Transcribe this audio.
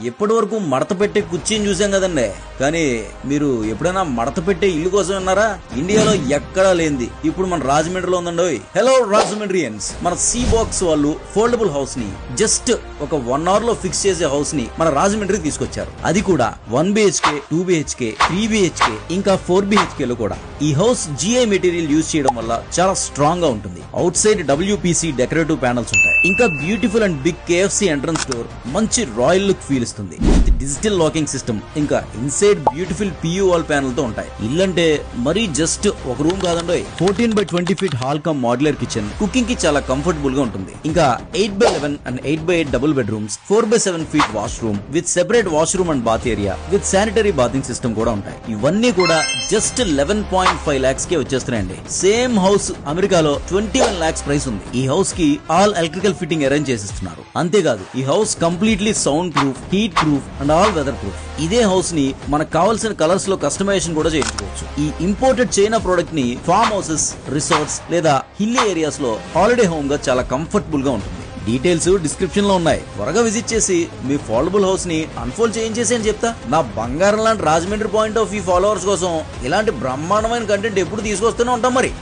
ఎప్పటి వరకు మడత పెట్టే కుర్చీని చూసాం కదండి, కానీ మీరు ఎప్పుడైనా మడత పెట్టే ఇల్లు కోసం ఉన్నారా? ఇండియాలో ఎక్కడా లేనిది ఇప్పుడు మన రాజమండ్రిలో ఉందండి. హలో రాజమండ్రియన్స్, మన సీ బాక్స్ వాళ్ళు ఫోల్డబుల్ హౌస్ ని జస్ట్ ఒక 1 hour లో ఫిక్స్ చేసే హౌస్ ని మన రాజమండ్రికి తీసుకొచ్చారు. అది కూడా 1 BHK, 2 BHK, 3 BHK ఇంకా 4 BHK లో కూడా. ఈ హౌస్ GI మెటీరియల్ యూజ్ చేయడం వల్ల చాలా స్ట్రాంగ్ గా ఉంటుంది. Outside WPC decorative panels ఉంటాయి. ఇంకా beautiful and big KFC entrance door మంచి రాయల్ లుక్ ఫీల్ ఇస్తుంది. డిజిటల్ లాకింగ్ సిస్టమ్ ఇంకా inside beautiful PU wall panel తో ఉంటాయి. ఇల్లంటే మరీ జస్ట్ ఒక రూమ్ కాదండి. 14x20 feet hall come modular kitchen, cooking కి చాలా కంఫర్టబుల్ గా ఉంటుంది. ఇంకా 8x11 and 8x8 double bedrooms, 4x7 feet washroom with separate washroom and bath area with sanitary bathing system కూడా ఉంటాయి. ఇవన్నీ కూడా జస్ట్ 11.5 lakhs కే వచ్చేస్తున్నాయండి. సేమ్ హౌస్ అమెరికాలో 21 lakhs ప్రైస్ ఉంది. ఈ హౌస్ కి ఆల్ ఎలక్ట్రికల్ ఫిట్టింగ్ అరేంజ్ చేసిస్తున్నారు. అంతేకాదు ఈ హౌస్ completely sound proof, heat proof and all weather proof. ఇదే హౌస్ ని మనకు కావాల్సిన కలర్స్ లో కస్టమైజేషన్ కూడా చేయించుకోవచ్చు. ఈ ఇంపోర్టెడ్ చైనా ప్రొడక్ట్ ని ఫార్మ్ హౌసెస్, రిసార్ట్స్ లేదా హిల్లీ ఏరియాస్ లో హాలిడే హోమ్ గా చాలా కంఫర్టబుల్ గా ఉంటుంది. డీటెయిల్స్ డిస్క్రిప్షన్ లో ఉన్నాయి. త్వరగా విజిట్ చేసి మీ ఫోల్డబుల్ హౌస్ ని అన్ఫోల్డ్ చేయించేసి అని చెప్తా. నా బంగారం లాంటి Rajahmundry point of view followers కోసం ఇలాంటి బ్రహ్మాండమైన కంటెంట్ ఎప్పుడు తీసుకొస్తూనే ఉంటాం మరి.